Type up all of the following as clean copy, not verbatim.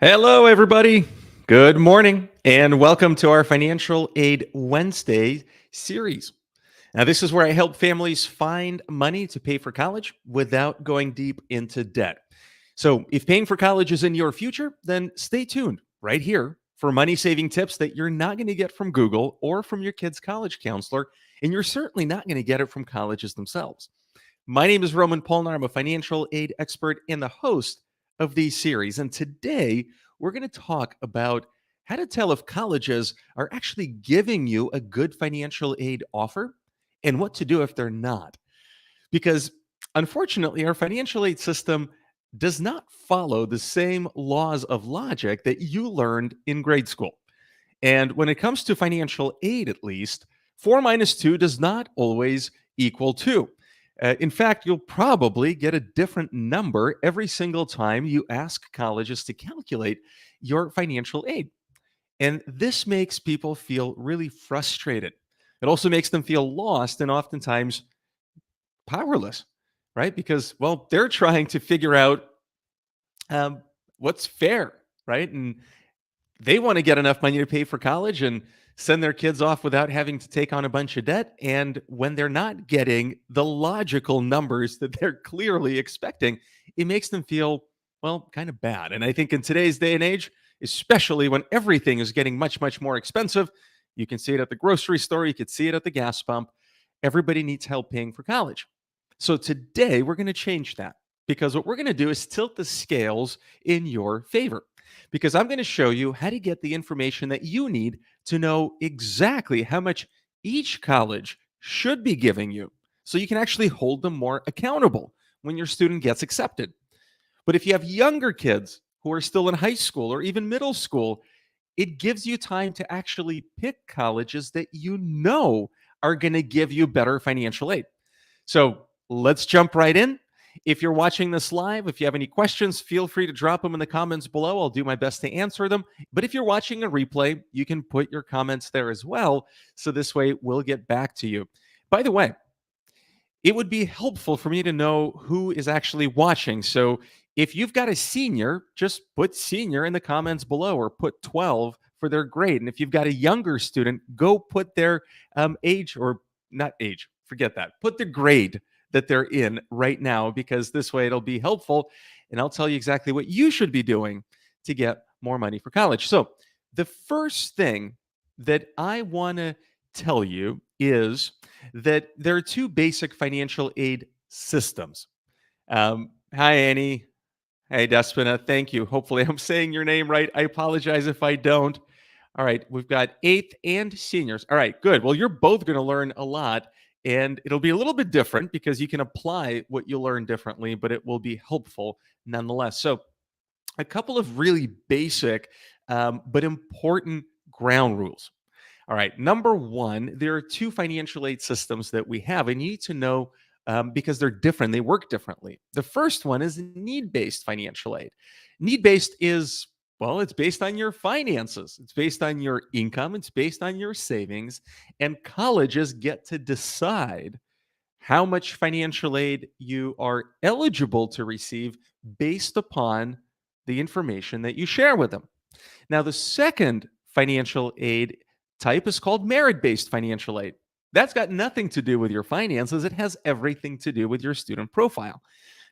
Hello, everybody. Good morning, and welcome to our Financial Aid Wednesday series. Now, this is where I help families find money to pay for college without going deep into debt. So, if paying for college is in your future, then stay tuned right here for money saving tips that you're not going to get from Google or from your kid's college counselor, and you're certainly not going to get it from colleges themselves. My name is Roman Polnar. I'm a financial aid expert and the host of these series. And today we're going to talk about how to tell if colleges are actually giving you a good financial aid offer and what to do if they're not. Because unfortunately, our financial aid system does not follow the same laws of logic that you learned in grade school. And when it comes to financial aid, at least, 4 minus 2 does not always equal 2. In fact, you'll probably get a different number every single time you ask colleges to calculate your financial aid. And this makes people feel really frustrated. It also makes them feel lost and oftentimes powerless, right? Because, well, they're trying to figure out um, what's fair, right? And they want to get enough money to pay for college and send their kids off without having to take on a bunch of debt. And when they're not getting the logical numbers that they're clearly expecting, it makes them feel, well, kind of bad. And I think in today's day and age, especially when everything is getting much, much more expensive, you can see it at the grocery store, you could see it at the gas pump. Everybody needs help paying for college. So today we're going to change that because what we're going to do is tilt the scales in your favor because I'm going to show you how to get the information that you need to know exactly how much each college should be giving you so you can actually hold them more accountable when your student gets accepted. But if you have younger kids who are still in high school or even middle school, it gives you time to actually pick colleges that you know are going to give you better financial aid. So let's jump right in. If you're watching this live, if you have any questions, feel free to drop them in the comments below. I'll do my best to answer them. But if you're watching a replay, you can put your comments there as well. So this way, we'll get back to you. By the way, it would be helpful for me to know who is actually watching. So if you've got a senior, just put senior in the comments below or put 12 for their grade. And if you've got a younger student, go put their age or not age, forget that. Put the grade that they're in right now because this way it'll be helpful and I'll tell you exactly what you should be doing to get more money for college. So, the first thing that I want to tell you is that there are two basic financial aid systems. Hi, Annie. Hey, Despina. Thank you. Hopefully, I'm saying your name right. I apologize if I don't. All right, we've got eighth and seniors. All right, good. Well, you're both going to learn a lot, and it'll be a little bit different because you can apply what you learn differently, but it will be helpful nonetheless. So, a couple of really basic but important ground rules. All right. Number one, there are two financial aid systems that we have, and you need to know because they're different, they work differently. The first one is need based financial aid. Need based is, well, it's based on your finances, it's based on your income, it's based on your savings, and colleges get to decide how much financial aid you are eligible to receive based upon the information that you share with them. Now, the second financial aid type is called merit based financial aid. That's got nothing to do with your finances, it has everything to do with your student profile.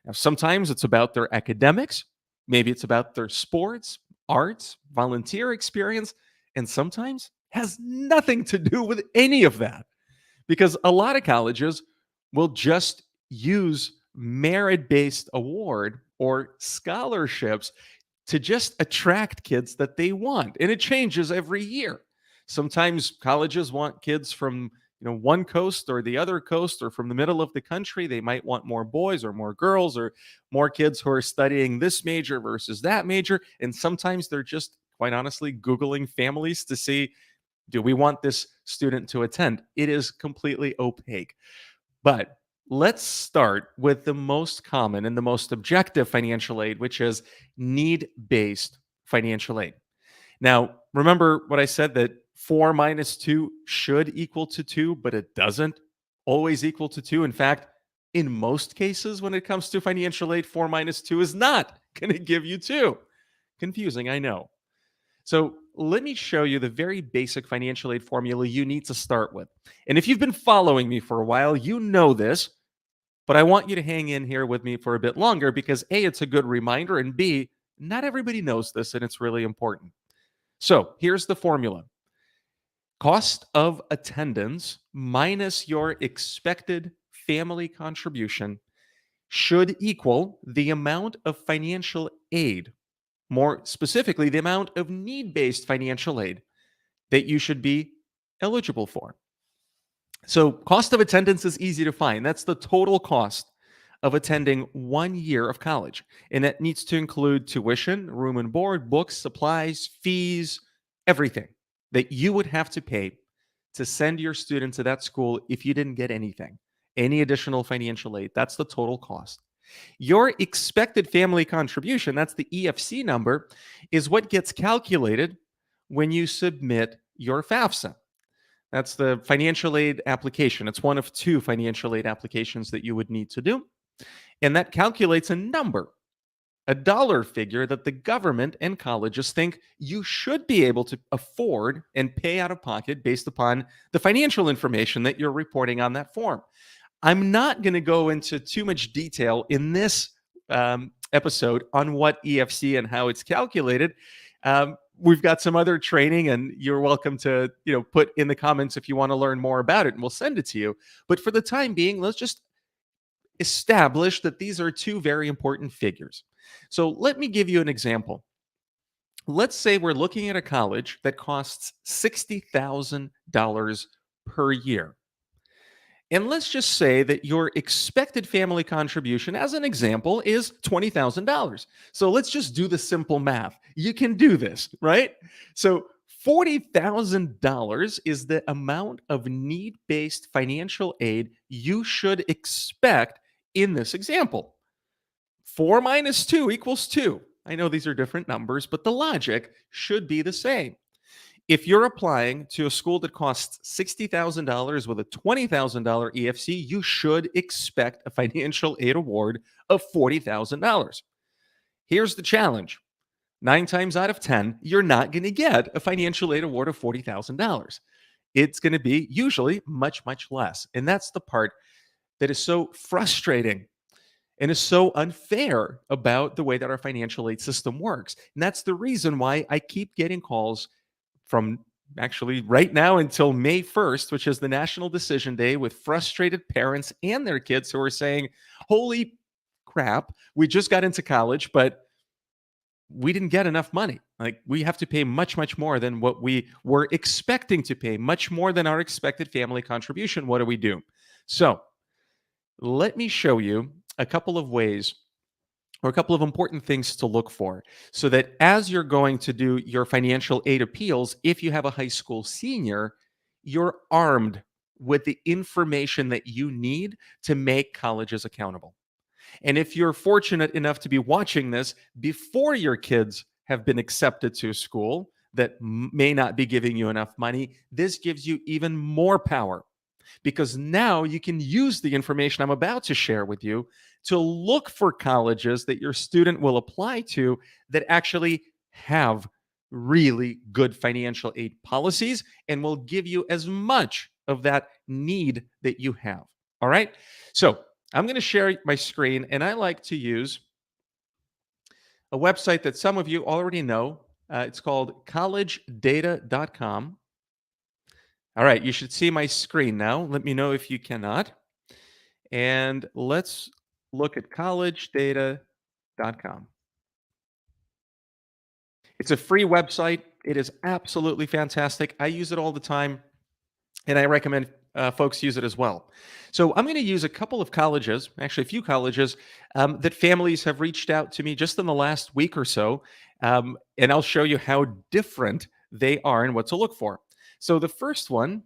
Now, sometimes it's about their academics, maybe it's about their sports, arts, volunteer experience, and sometimes has nothing to do with any of that because a lot of colleges will just use merit based award or scholarships to just attract kids that they want. And it changes every year. Sometimes colleges want kids from one coast or the other coast or from the middle of the country. They might want more boys or more girls or more kids who are studying this major versus that major. And sometimes they're just quite honestly Googling families to see, do we want this student to attend? It is completely opaque. But let's start with the most common and the most objective financial aid, which is need based financial aid. Now, remember what I said that 4 minus 2 should equal to 2, but it doesn't always equal to 2. In fact, in most cases, when it comes to financial aid, 4 minus 2 is not going to give you 2. Confusing, I know. So let me show you the very basic financial aid formula you need to start with. And if you've been following me for a while, you know this, but I want you to hang in here with me for a bit longer because A, it's a good reminder, and B, not everybody knows this and it's really important. So here's the formula: cost of attendance minus your expected family contribution should equal the amount of financial aid, more specifically, the amount of need based financial aid that you should be eligible for. So, cost of attendance is easy to find. That's the total cost of attending 1 year of college. And that needs to include tuition, room and board, books, supplies, fees, everything that you would have to pay to send your student to that school if you didn't get anything, any additional financial aid. That's the total cost. Your expected family contribution, that's the EFC number, is what gets calculated when you submit your FAFSA. That's the financial aid application. It's one of two financial aid applications that you would need to do. And that calculates a number, a dollar figure that the government and colleges think you should be able to afford and pay out of pocket based upon the financial information that you're reporting on that form. I'm not going to go into too much detail in this episode on what EFC and how it's calculated. We've got some other training, and you're welcome to put in the comments if you want to learn more about it, and we'll send it to you. But for the time being, let's just establish that these are two very important figures. So let me give you an example. Let's say we're looking at a college that costs $60,000 per year. And let's just say that your expected family contribution, as an example, is $20,000. So let's just do the simple math. You can do this, right? So $40,000 is the amount of need based financial aid you should expect in this example. 4 minus 2 equals 2. I know these are different numbers, but the logic should be the same. If you're applying to a school that costs $60,000 with a $20,000 EFC, you should expect a financial aid award of $40,000. Here's the challenge: 9 times out of 10, you're not going to get a financial aid award of $40,000. It's going to be usually much, much less. And that's the part that is so frustrating and is so unfair about the way that our financial aid system works. And that's the reason why I keep getting calls from actually right now until May 1st, which is the National Decision Day, with frustrated parents and their kids who are saying, holy crap, we just got into college, but we didn't get enough money. Like, we have to pay much, much more than what we were expecting to pay, much more than our expected family contribution. What do we do? So let me show you a couple of ways or a couple of important things to look for so that as you're going to do your financial aid appeals, if you have a high school senior, you're armed with the information that you need to make colleges accountable. And if you're fortunate enough to be watching this before your kids have been accepted to a school that may not be giving you enough money, this gives you even more power, because now you can use the information I'm about to share with you to look for colleges that your student will apply to that actually have really good financial aid policies and will give you as much of that need that you have. All right. So I'm going to share my screen, and I like to use a website that some of you already know. It's called collegedata.com. All right, you should see my screen now. Let me know if you cannot. And let's look at collegedata.com. It's a free website. It is absolutely fantastic. I use it all the time, and I recommend folks use it as well. So I'm going to use a couple of colleges, actually a few colleges, that families have reached out to me just in the last week or so, and I'll show you how different they are and what to look for. So the first one,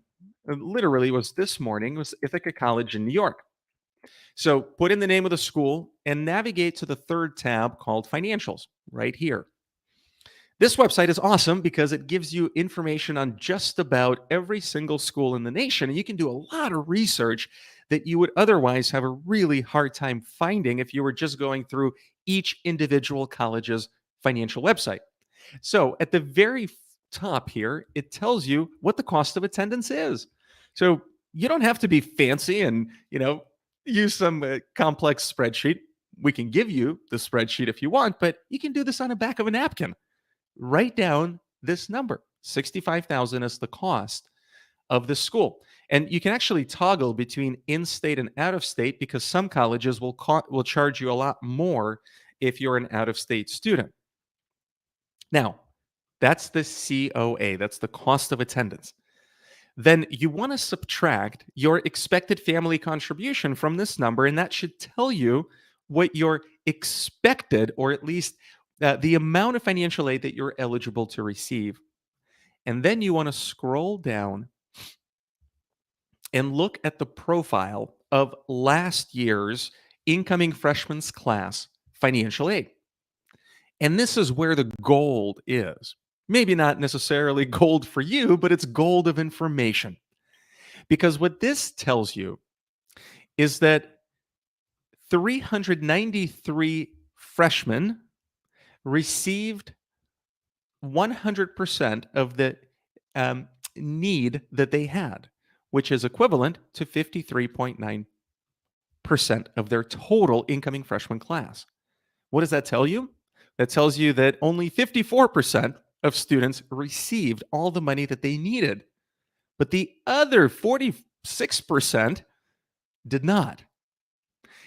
literally was this morning, was Ithaca College in New York. So put in the name of the school and navigate to the third tab called Financials right here. This website is awesome because it gives you information on just about every single school in the nation. And you can do a lot of research that you would otherwise have a really hard time finding if you were just going through each individual college's financial website. So at the very top here, it tells you what the cost of attendance is. So you don't have to be fancy and, use some complex spreadsheet. We can give you the spreadsheet if you want, but you can do this on the back of a napkin. Write down this number. 65,000 is the cost of the school. And you can actually toggle between in-state and out-of-state because some colleges will charge you a lot more if you're an out-of-state student. Now, that's the COA, that's the cost of attendance. Then you want to subtract your expected family contribution from this number, and that should tell you what your expected, or at least the amount of financial aid that you're eligible to receive. And then you want to scroll down and look at the profile of last year's incoming freshman's class financial aid. And this is where the gold is. Maybe not necessarily gold for you, but it's gold of information. Because what this tells you is that 393 freshmen received 100% of the need that they had, which is equivalent to 53.9% of their total incoming freshman class. What does that tell you? That tells you that only 54% of students received all the money that they needed, but the other 46% did not.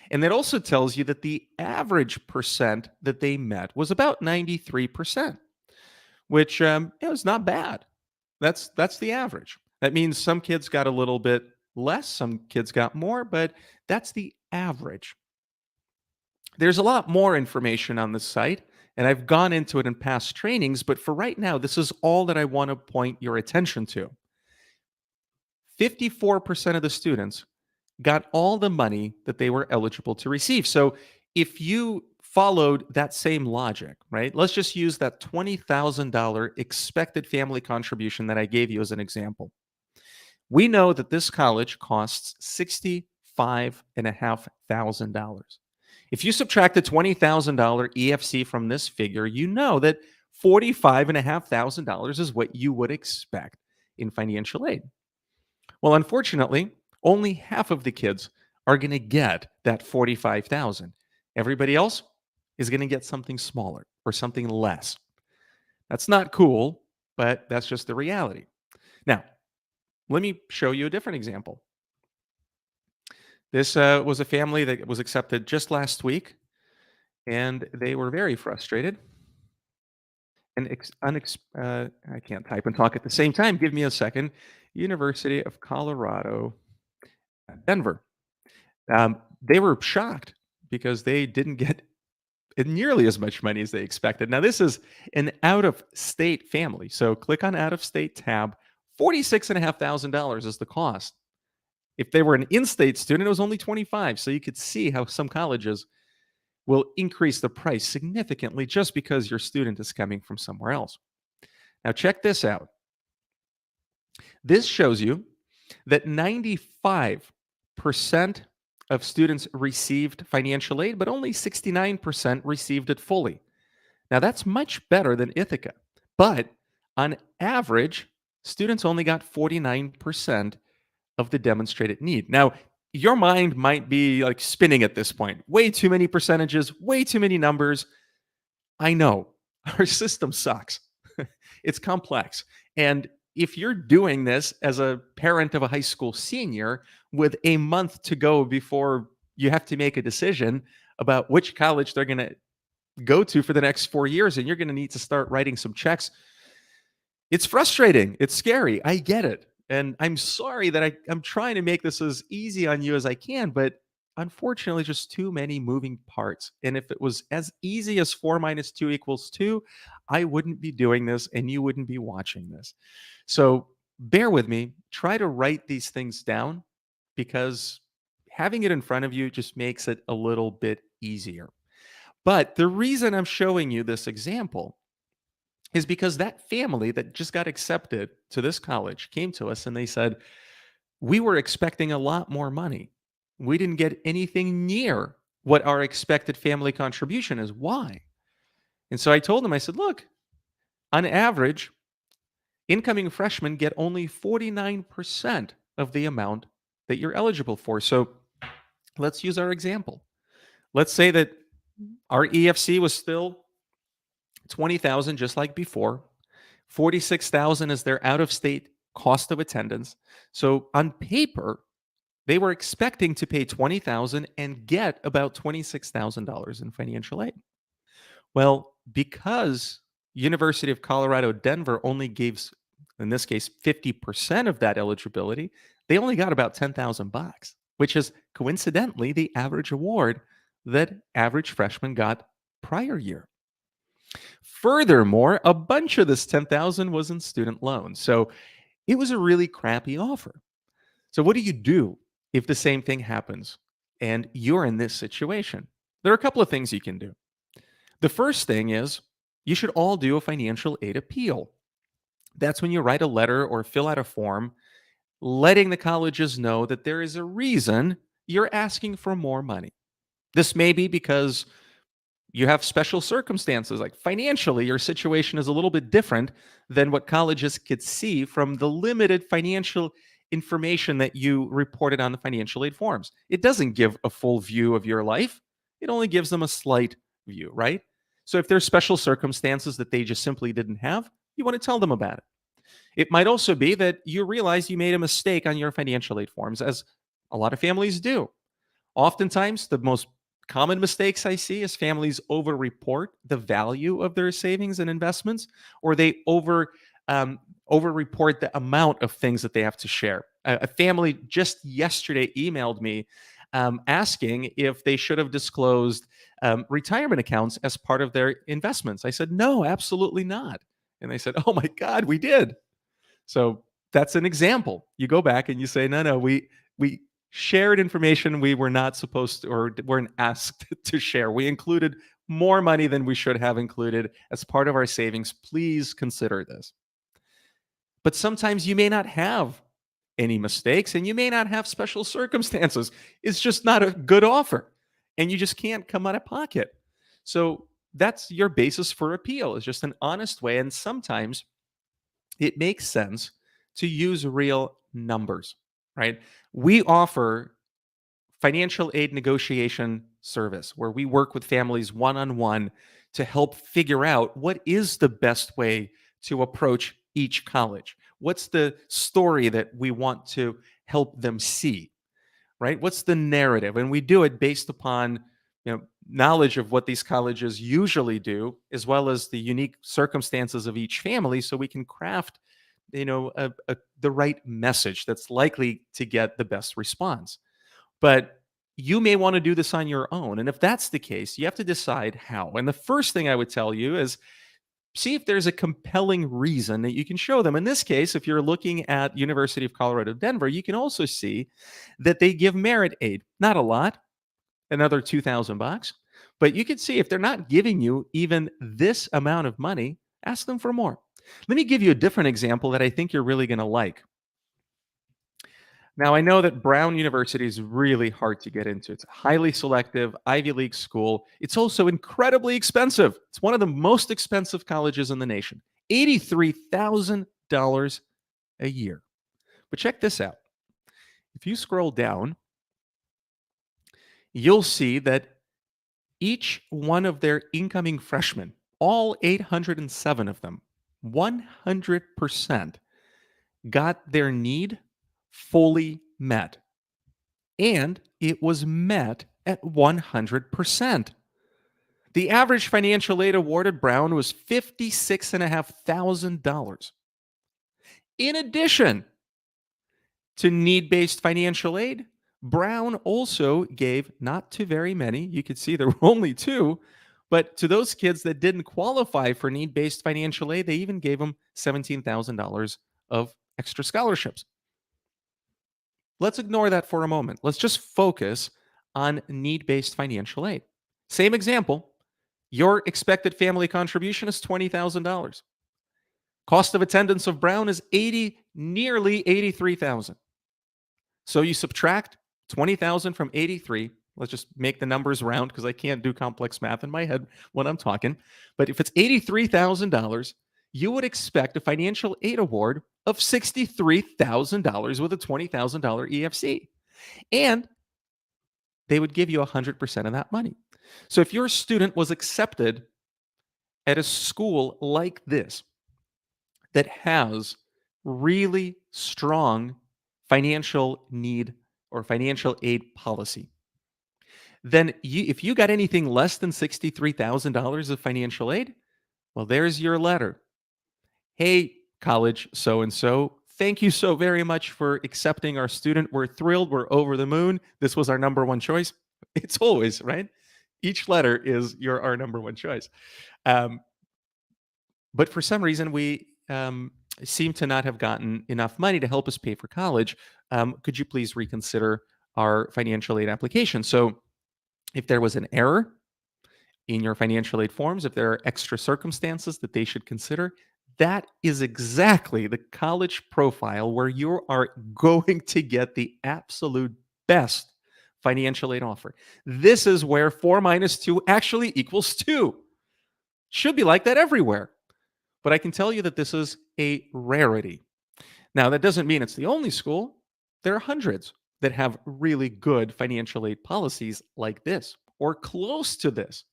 And that also tells you that the average percent that they met was about 93%, which is not bad. That's the average. That means some kids got a little bit less, some kids got more, but that's the average. There's a lot more information on the site, and I've gone into it in past trainings, but for right now, this is all that I want to point your attention to. 54% of the students got all the money that they were eligible to receive. So if you followed that same logic, right? Let's just use that $20,000 expected family contribution that I gave you as an example. We know that this college costs $65,500. If you subtract the $20,000 EFC from this figure, you know that $45,500 is what you would expect in financial aid. Well, unfortunately, only half of the kids are going to get that $45,000. Everybody else is going to get something smaller or something less. That's not cool, but that's just the reality. Now, let me show you a different example. This was a family that was accepted just last week, and they were very frustrated. And I can't type and talk at the same time. Give me a second. University of Colorado, Denver. They were shocked because they didn't get nearly as much money as they expected. Now, this is an out-of-state family. So click on out-of-state tab. $46,500 is the cost. If they were an in-state student, it was only $25,000. So you could see how some colleges will increase the price significantly just because your student is coming from somewhere else. Now, check this out. This shows you that 95% of students received financial aid, but only 69% received it fully. Now, that's much better than Ithaca. But on average, students only got 49% of the demonstrated need. Now, your mind might be like spinning at this point. Way too many percentages, way too many numbers. I know our system sucks. It's complex. And if you're doing this as a parent of a high school senior with a month to go before you have to make a decision about which college they're going to go to for the next 4 years, and you're going to need to start writing some checks, it's frustrating. It's scary. I get it. And I'm sorry that I'm trying to make this as easy on you as I can, but unfortunately, just too many moving parts. And if it was as easy as 4 minus 2 equals 2, I wouldn't be doing this and you wouldn't be watching this. So bear with me. Try to write these things down because having it in front of you just makes it a little bit easier. But the reason I'm showing you this example is because that family that just got accepted to this college came to us and they said, we were expecting a lot more money. We didn't get anything near what our expected family contribution is. Why? And so I told him, I said, look, on average, incoming freshmen get only 49% of the amount that you're eligible for. So let's use our example. Let's say that our EFC was still 20,000 just like before. 46,000 is their out of state cost of attendance. So on paper, they were expecting to pay 20,000 and get about $26,000 in financial aid. Well, because University of Colorado Denver only gives, in this case, 50% of that eligibility, they only got about 10,000 bucks, which is coincidentally the average award that average freshman got prior year. Furthermore, a bunch of this 10,000 was in student loans. So it was a really crappy offer. So what do you do if the same thing happens and you're in this situation? There are a couple of things you can do. The first thing is you should all do a financial aid appeal. That's when you write a letter or fill out a form letting the colleges know that there is a reason you're asking for more money. This may be because you have special circumstances, like financially, your situation is a little bit different than what colleges could see from the limited financial information that you reported on the financial aid forms. It doesn't give a full view of your life, it only gives them a slight view, right? So if there's special circumstances that they just simply didn't have, you want to tell them about it. It might also be that you realize you made a mistake on your financial aid forms, as a lot of families do. Oftentimes, the most common mistakes I see is families over-report the value of their savings and investments, or they over-report the amount of things that they have to share. A family just yesterday emailed me asking if they should have disclosed retirement accounts as part of their investments. I said, no, absolutely not. And they said, oh my God, we did. So that's an example. You go back and you say, no, no, we shared information we were not supposed to or weren't asked to share. We included more money than we should have included as part of our savings. Please consider this. But sometimes you may not have any mistakes and you may not have special circumstances. It's just not a good offer and you just can't come out of pocket. So that's your basis for appeal. It's just an honest way. And sometimes it makes sense to use real numbers, right? We offer financial aid negotiation service where we work with families one-on-one to help figure out what is the best way to approach each college. What's the story that we want to help them see, right? What's the narrative? And we do it based upon knowledge of what these colleges usually do, as well as the unique circumstances of each family, so we can craft the right message that's likely to get the best response. But you may want to do this on your own. And if that's the case, you have to decide how. And the first thing I would tell you is see if there's a compelling reason that you can show them. In this case, if you're looking at University of Colorado Denver, you can also see that they give merit aid. Not a lot, another 2,000 bucks. But you can see if they're not giving you even this amount of money, ask them for more. Let me give you a different example that I think you're really going to like. Now, I know that Brown University is really hard to get into. It's a highly selective Ivy League school. It's also incredibly expensive. It's one of the most expensive colleges in the nation, $83,000 a year. But check this out. If you scroll down, you'll see that each one of their incoming freshmen, all 807 of them, 100% got their need fully met. And it was met at 100%. The average financial aid awarded Brown was $56,500. In addition to need-based financial aid, Brown also gave, not to very many, you could see there were only two, but to those kids that didn't qualify for need-based financial aid, they even gave them $17,000 of extra scholarships. Let's ignore that for a moment. Let's just focus on need-based financial aid. Same example. Your expected family contribution is $20,000. Cost of attendance of Brown is nearly $83,000. So you subtract 20,000 from 83, Let's just make the numbers round because I can't do complex math in my head when I'm talking. But if it's $83,000, you would expect a financial aid award of $63,000 with a $20,000 EFC. And they would give you 100% of that money. So if your student was accepted at a school like this that has really strong financial need or financial aid policy, then if you got anything less than $63,000 of financial aid, well, there's your letter. Hey, college so and so, thank you so very much for accepting our student. We're thrilled. We're over the moon. This was our number one choice. It's always, right? Each letter is our number one choice. Um, but for some reason, we seem to not have gotten enough money to help us pay for college. Could you please reconsider our financial aid application? So if there was an error in your financial aid forms, if there are extra circumstances that they should consider, that is exactly the college profile where you are going to get the absolute best financial aid offer. This is where 4 minus 2 actually equals 2. Should be like that everywhere. But I can tell you that this is a rarity. Now, that doesn't mean it's the only school. There are hundreds that have really good financial aid policies like this or close to this.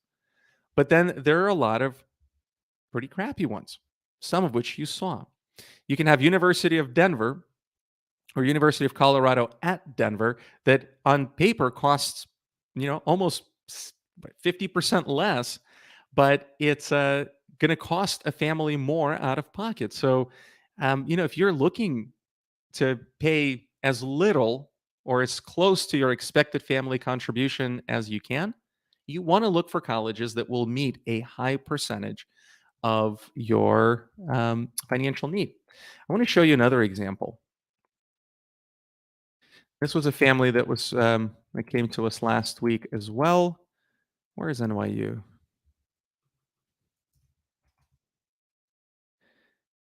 But then there are a lot of pretty crappy ones, some of which you saw. You can have University of Denver or University of Colorado at Denver that on paper costs, almost 50% less, but it's going to cost a family more out of pocket. So, if you're looking to pay as little or as close to your expected family contribution as you can, you want to look for colleges that will meet a high percentage of your financial need. I want to show you another example. This was a family that came to us last week as well. Where is NYU?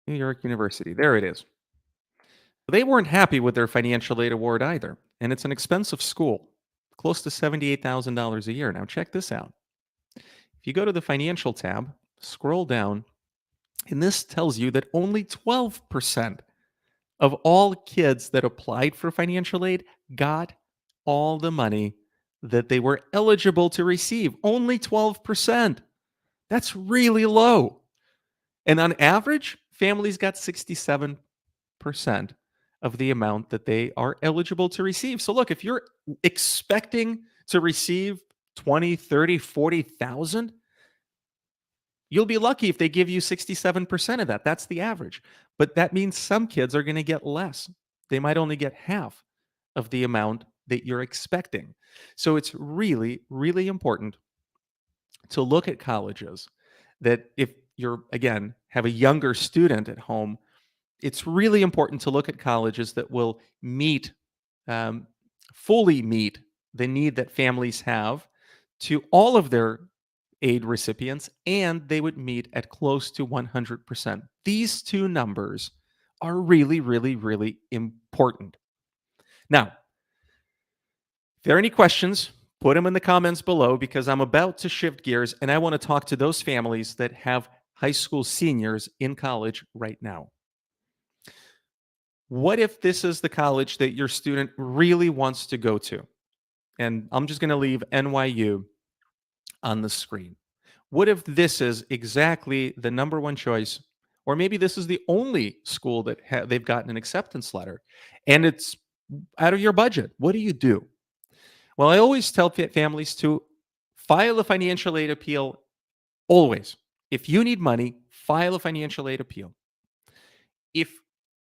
New York University. There it is. They weren't happy with their financial aid award either, and it's an expensive school, close to $78,000 a year. Now check this out. If you go to the financial tab, scroll down, and this tells you that only 12% of all kids that applied for financial aid got all the money that they were eligible to receive. Only 12%. That's really low. And on average, families got 67% of the amount that they are eligible to receive. So look, if you're expecting to receive 20, 30, 40,000, you'll be lucky if they give you 67% of that. That's the average. But that means some kids are going to get less. They might only get half of the amount that you're expecting. So it's really, really important to look at colleges that if you're, again, have a younger student at home, it's really important to look at colleges that will fully meet the need that families have to all of their aid recipients, and they would meet at close to 100%. These two numbers are really, really, really important. Now, if there are any questions, put them in the comments below because I'm about to shift gears and I want to talk to those families that have high school seniors in college right now. What if this is the college that your student really wants to go to? And I'm just going to leave NYU on the screen. What if this is exactly the number one choice, or maybe this is the only school that they've gotten an acceptance letter and it's out of your budget? What do? Well, I always tell families to file a financial aid appeal always. If you need money, file a financial aid appeal. If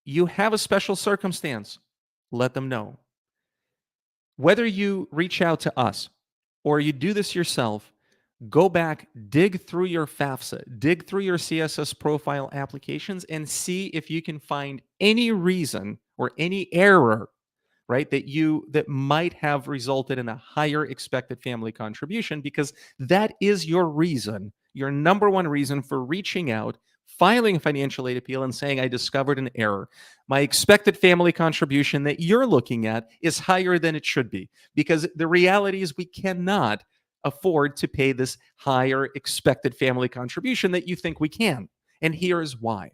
you have a special circumstance, let them know. Whether you reach out to us or you do this yourself, go back, dig through your FAFSA, dig through your CSS profile applications, and see if you can find any reason or any error, right, that might have resulted in a higher expected family contribution, because that is your reason, your number one reason for reaching out filing a financial aid appeal and saying, I discovered an error. My expected family contribution that you're looking at is higher than it should be, because the reality is we cannot afford to pay this higher expected family contribution that you think we can. And here's why.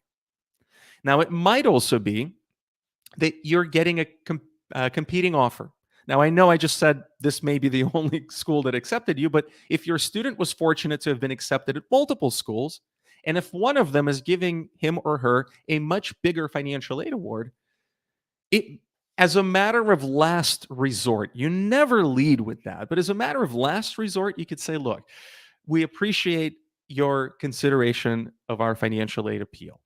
Now, it might also be that you're getting a competing offer. Now, I know I just said this may be the only school that accepted you, but if your student was fortunate to have been accepted at multiple schools, and if one of them is giving him or her a much bigger financial aid award, it, as a matter of last resort, you never lead with that, but as a matter of last resort, you could say, look, we appreciate your consideration of our financial aid appeal.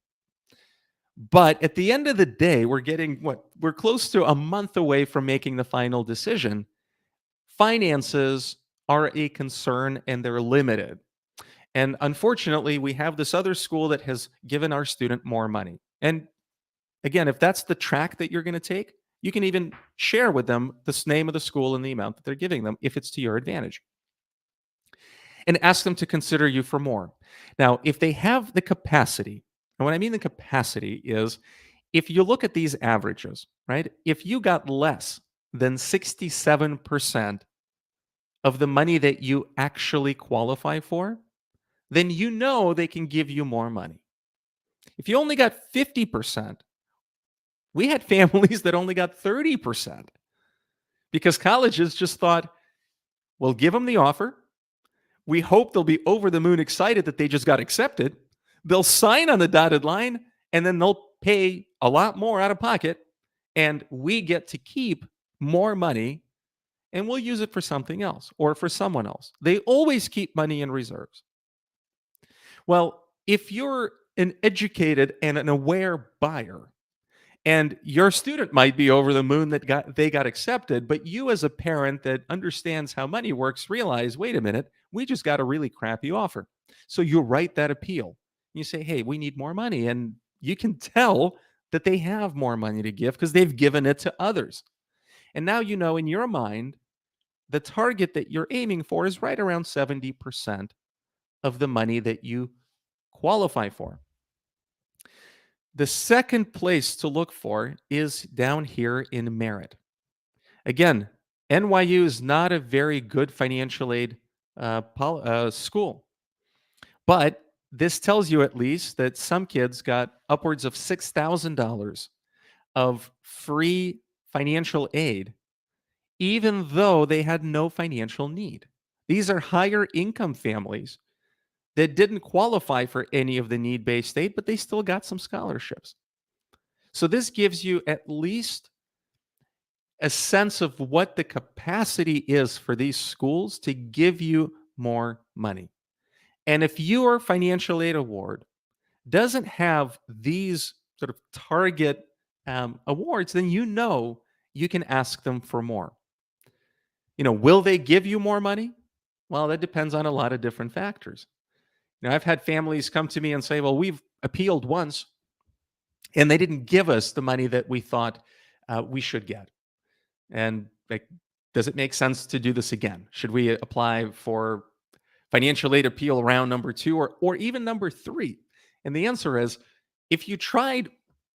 But at the end of the day, we're getting what? We're close to a month away from making the final decision. Finances are a concern and they're limited. And unfortunately, we have this other school that has given our student more money. And again, if that's the track that you're going to take, you can even share with them the name of the school and the amount that they're giving them if it's to your advantage. And ask them to consider you for more. Now, if they have the capacity, and what I mean the capacity is if you look at these averages, right? If you got less than 67% of the money that you actually qualify for, then you know they can give you more money. If you only got 50%, we had families that only got 30% because colleges just thought, we'll give them the offer. We hope they'll be over the moon excited that they just got accepted. They'll sign on the dotted line and then they'll pay a lot more out of pocket. And we get to keep more money and we'll use it for something else or for someone else. They always keep money in reserves. Well, if you're an educated and an aware buyer, and your student might be over the moon that they got accepted, but you as a parent that understands how money works realize, wait a minute, we just got a really crappy offer. So you write that appeal. You say, hey, we need more money. And you can tell that they have more money to give because they've given it to others. And now you know in your mind, the target that you're aiming for is right around 70% of the money that you qualify for. The second place to look for is down here in merit. Again, NYU is not a very good financial aid school, but this tells you at least that some kids got upwards of $6,000 of free financial aid, even though they had no financial need. These are higher income families that didn't qualify for any of the need-based aid, but they still got some scholarships. So this gives you at least a sense of what the capacity is for these schools to give you more money. And if your financial aid award doesn't have these sort of target awards, then you know you can ask them for more. Will they give you more money? Well, that depends on a lot of different factors. I've had families come to me and say, well, we've appealed once and they didn't give us the money that we thought we should get. And does it make sense to do this again? Should we apply for financial aid appeal round number 2 or even number 3? And the answer is, if you tried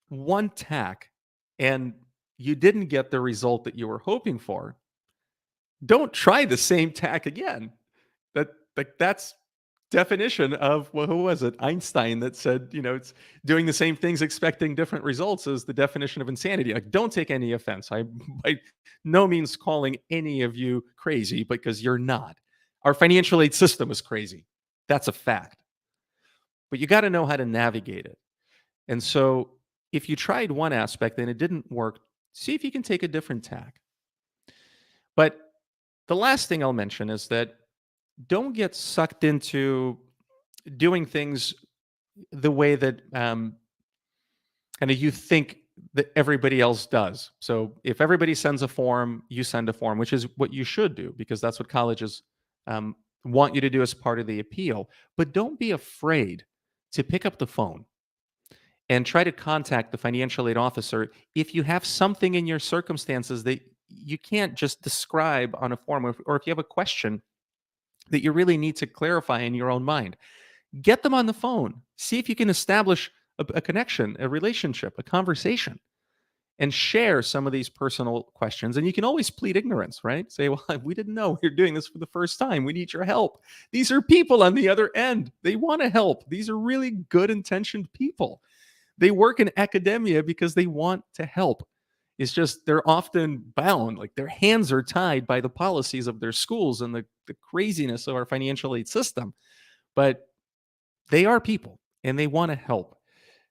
one tack and you didn't get the result that you were hoping for, don't try the same tack again. That's definition of, well, who was it? Einstein that said, it's doing the same things, expecting different results is the definition of insanity. Don't take any offense. I by no means calling any of you crazy because you're not. Our financial aid system is crazy. That's a fact. But you got to know how to navigate it. And so if you tried one aspect and it didn't work, see if you can take a different tack. But the last thing I'll mention is that don't get sucked into doing things the way that kind of you think that everybody else does. So if everybody sends a form, you send a form, which is what you should do because that's what colleges want you to do as part of the appeal. But don't be afraid to pick up the phone and try to contact the financial aid officer if you have something in your circumstances that you can't just describe on a form, or if you have a question that you really need to clarify in your own mind. Get them on the phone. See if you can establish a connection, a relationship, a conversation, and share some of these personal questions. And you can always plead ignorance, right? Say, well, we didn't know you're doing this for the first time. We need your help. These are people on the other end. They want to help. These are really good intentioned people. They work in academia because they want to help. It's just they're often bound, like their hands are tied by the policies of their schools and the craziness of our financial aid system. But they are people and they want to help.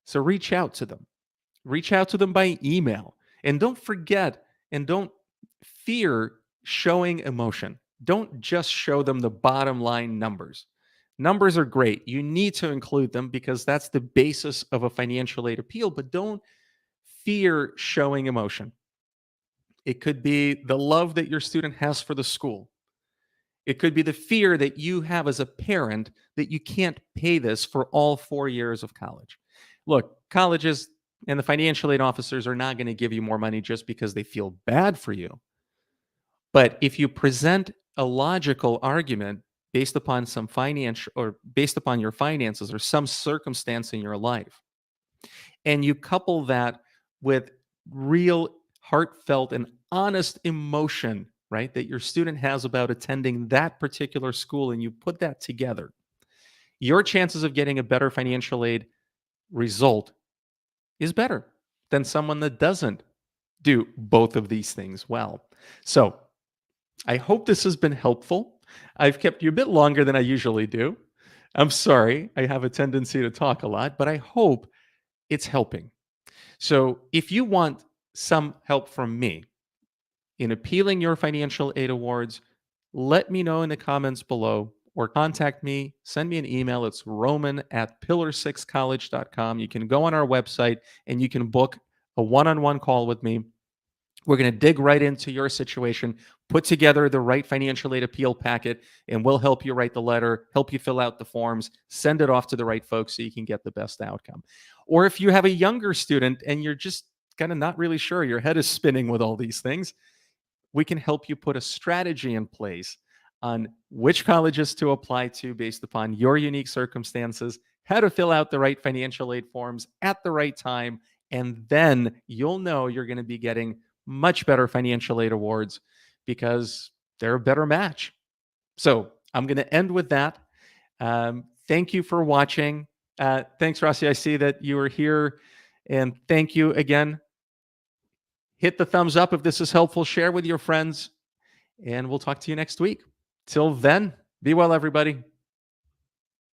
So reach out to them. Reach out to them by email. And don't forget and don't fear showing emotion. Don't just show them the bottom line numbers. Numbers are great. You need to include them because that's the basis of a financial aid appeal, but don't fear showing emotion. It could be the love that your student has for the school. It could be the fear that you have as a parent that you can't pay this for all 4 years of college. Look, colleges and the financial aid officers are not going to give you more money just because they feel bad for you. But if you present a logical argument based upon some financial or based upon your finances or some circumstance in your life, and you couple that with real heartfelt and honest emotion, right, that your student has about attending that particular school, and you put that together, your chances of getting a better financial aid result is better than someone that doesn't do both of these things well. So I hope this has been helpful. I've kept you a bit longer than I usually do. I'm sorry. I have a tendency to talk a lot, but I hope it's helping. So if you want some help from me in appealing your financial aid awards, let me know in the comments below or contact me. Send me an email. It's roman@pillar6college.com. You can go on our website and you can book a one-on-one call with me. We're going to dig right into your situation, put together the right financial aid appeal packet, and we'll help you write the letter, help you fill out the forms, send it off to the right folks so you can get the best outcome. Or if you have a younger student and you're just kind of not really sure, your head is spinning with all these things, we can help you put a strategy in place on which colleges to apply to based upon your unique circumstances, how to fill out the right financial aid forms at the right time, and then you'll know you're going to be getting much better financial aid awards because they're a better match. So I'm going to end with that. Thank you for watching. Thanks, Rossi. I see that you are here. And thank you again. Hit the thumbs up if this is helpful. Share with your friends. And we'll talk to you next week. Till then, be well, everybody.